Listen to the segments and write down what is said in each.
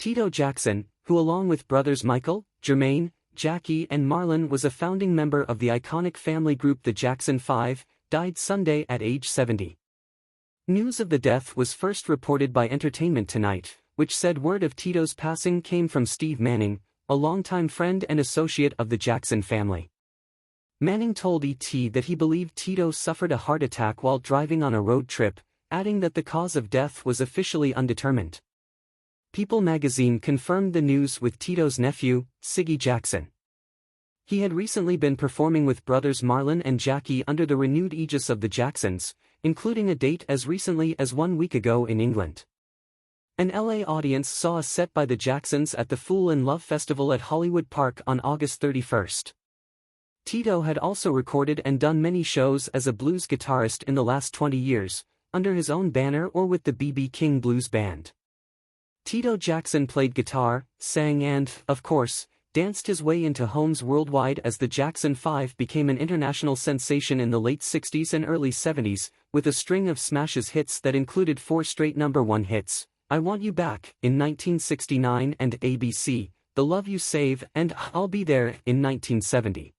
Tito Jackson, who along with brothers Michael, Jermaine, Jackie and Marlon was a founding member of the iconic family group the Jackson 5, died Sunday at age 70. News of the death was first reported by Entertainment Tonight, which said word of Tito's passing came from Steve Manning, a longtime friend and associate of the Jackson family. Manning told ET that he believed Tito suffered a heart attack while driving on a road trip, adding that the cause of death was officially undetermined. People magazine confirmed the news with Tito's nephew, Siggy Jackson. He had recently been performing with brothers Marlon and Jackie under the renewed aegis of the Jacksons, including a date as recently as 1 week ago in England. An LA audience saw a set by the Jacksons at the Fool in Love Festival at Hollywood Park on August 31st. Tito had also recorded and done many shows as a blues guitarist in the last 20 years, under his own banner or with the B.B. King Blues Band. Tito Jackson played guitar, sang and, of course, danced his way into homes worldwide as the Jackson 5 became an international sensation in the late 60s and early 70s, with a string of smashes hits that included 4 straight #1 hits, I Want You Back, in 1969 and ABC, The Love You Save and I'll Be There, in 1970.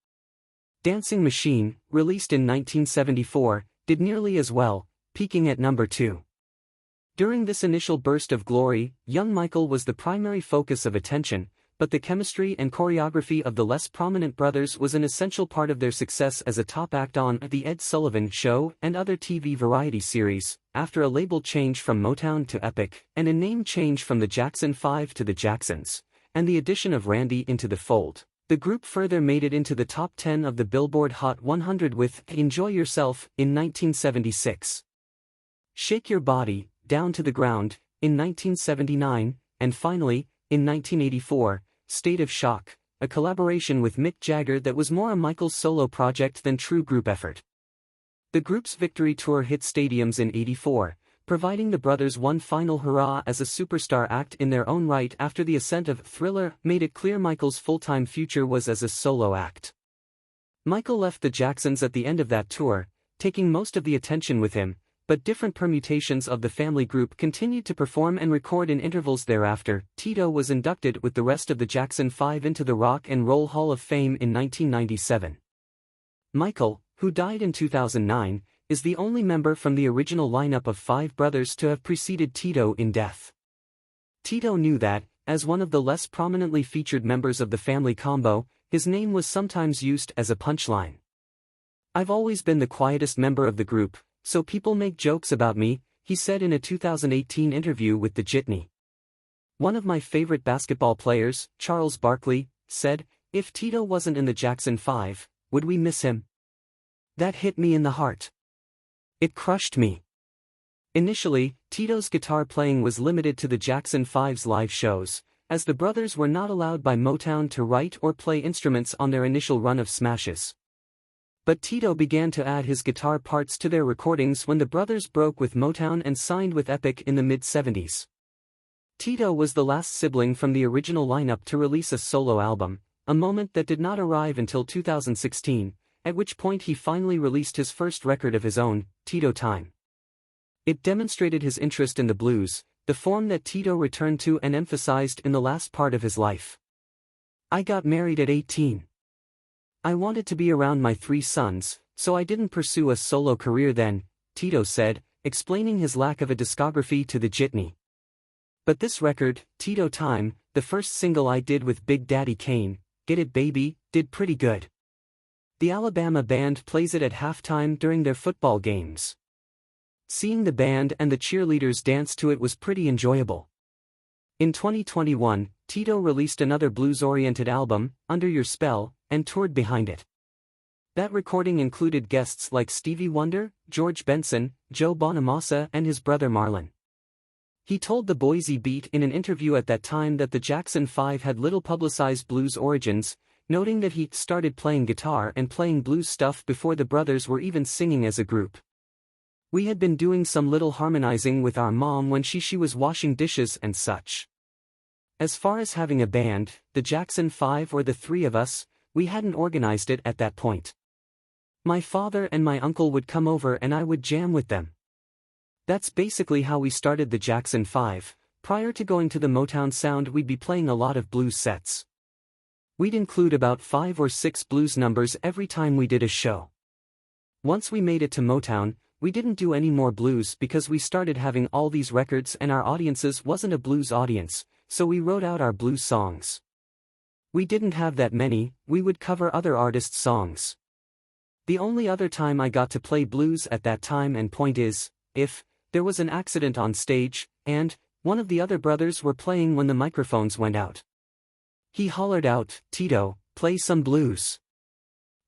Dancing Machine, released in 1974, did nearly as well, peaking at #2. During this initial burst of glory, young Michael was the primary focus of attention, but the chemistry and choreography of the less prominent brothers was an essential part of their success as a top act on The Ed Sullivan Show and other TV variety series. After a label change from Motown to Epic, and a name change from the Jackson 5 to the Jacksons, and the addition of Randy into the fold, the group further made it into the top 10 of the Billboard Hot 100 with Enjoy Yourself in 1976. Shake Your Body, Down to the Ground, in 1979, and finally, in 1984, State of Shock, a collaboration with Mick Jagger that was more a Michael's solo project than true group effort. The group's victory tour hit stadiums in '84, providing the brothers one final hurrah as a superstar act in their own right after the ascent of Thriller made it clear Michael's full-time future was as a solo act. Michael left the Jacksons at the end of that tour, taking most of the attention with him, but different permutations of the family group continued to perform and record in intervals thereafter. Tito was inducted with the rest of the Jackson 5 into the Rock and Roll Hall of Fame in 1997. Michael, who died in 2009, is the only member from the original lineup of 5 brothers to have preceded Tito in death. Tito knew that, as one of the less prominently featured members of the family combo, his name was sometimes used as a punchline. I've always been the quietest member of the group, so people make jokes about me, he said in a 2018 interview with the Jitney. One of my favorite basketball players, Charles Barkley, said, if Tito wasn't in the Jackson 5, would we miss him? That hit me in the heart. It crushed me. Initially, Tito's guitar playing was limited to the Jackson 5's live shows, as the brothers were not allowed by Motown to write or play instruments on their initial run of smashes. But Tito began to add his guitar parts to their recordings when the brothers broke with Motown and signed with Epic in the mid-70s. Tito was the last sibling from the original lineup to release a solo album, a moment that did not arrive until 2016, at which point he finally released his first record of his own, Tito Time. It demonstrated his interest in the blues, the form that Tito returned to and emphasized in the last part of his life. I got married at 18. I wanted to be around my 3 sons, so I didn't pursue a solo career then, Tito said, explaining his lack of a discography to the Jitney. But this record, Tito Time, the first single I did with Big Daddy Kane, Get It Baby, did pretty good. The Alabama band plays it at halftime during their football games. Seeing the band and the cheerleaders dance to it was pretty enjoyable. In 2021, Tito released another blues-oriented album, Under Your Spell, and toured behind it. That recording included guests like Stevie Wonder, George Benson, Joe Bonamassa and his brother Marlon. He told the Boise Beat in an interview at that time that the Jackson 5 had little publicized blues origins, noting that he started playing guitar and playing blues stuff before the brothers were even singing as a group. We had been doing some little harmonizing with our mom when she was washing dishes and such. As far as having a band, the Jackson 5 or the 3 of us, we hadn't organized it at that point. My father and my uncle would come over and I would jam with them. That's basically how we started the Jackson 5, Prior to going to the Motown sound, we'd be playing a lot of blues sets. We'd include about 5 or 6 blues numbers every time we did a show. Once we made it to Motown, we didn't do any more blues because we started having all these records and our audiences wasn't a blues audience, so we wrote out our blues songs. We didn't have that many, we would cover other artists' songs. The only other time I got to play blues at that time, and point is, if there was an accident on stage, and one of the other brothers were playing when the microphones went out. He hollered out, "Tito, play some blues."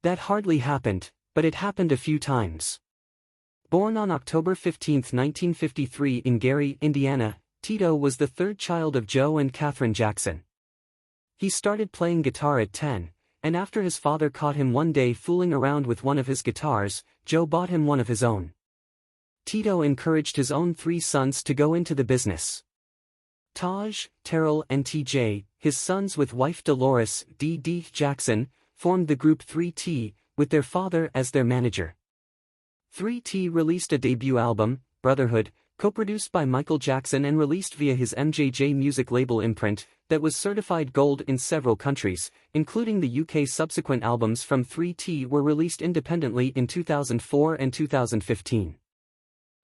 That hardly happened, but it happened a few times. Born on October 15, 1953 in Gary, Indiana, Tito was the third child of Joe and Katherine Jackson. He started playing guitar at 10, and after his father caught him one day fooling around with one of his guitars, Joe bought him one of his own. Tito encouraged his own 3 sons to go into the business. Taj, Terrell and TJ, his sons with wife Dolores D.D. Jackson, formed the group 3T, with their father as their manager. 3T released a debut album, Brotherhood, co-produced by Michael Jackson and released via his MJJ music label imprint, that was certified gold in several countries, including the UK. Subsequent albums from 3T were released independently in 2004 and 2015.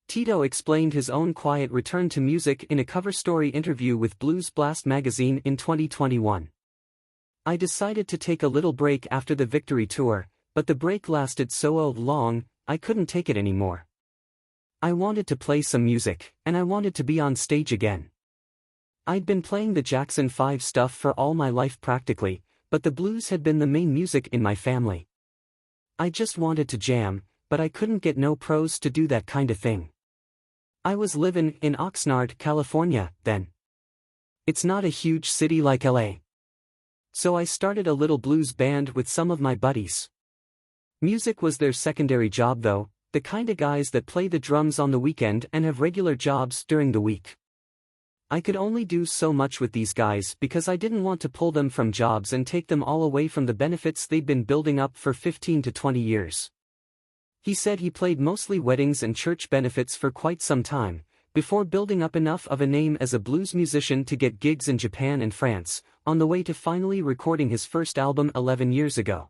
Tito explained his own quiet return to music in a cover story interview with Blues Blast magazine in 2021. "I decided to take a little break after the Victory Tour, but the break lasted so long, I couldn't take it anymore. I wanted to play some music, and I wanted to be on stage again. I'd been playing the Jackson 5 stuff for all my life practically, but the blues had been the main music in my family. I just wanted to jam, but I couldn't get no pros to do that kind of thing. I was living in Oxnard, California, then. It's not a huge city like LA. So I started a little blues band with some of my buddies. Music was their secondary job though, the kind of guys that play the drums on the weekend and have regular jobs during the week. I could only do so much with these guys because I didn't want to pull them from jobs and take them all away from the benefits they'd been building up for 15 to 20 years. He said he played mostly weddings and church benefits for quite some time, before building up enough of a name as a blues musician to get gigs in Japan and France, on the way to finally recording his first album 11 years ago.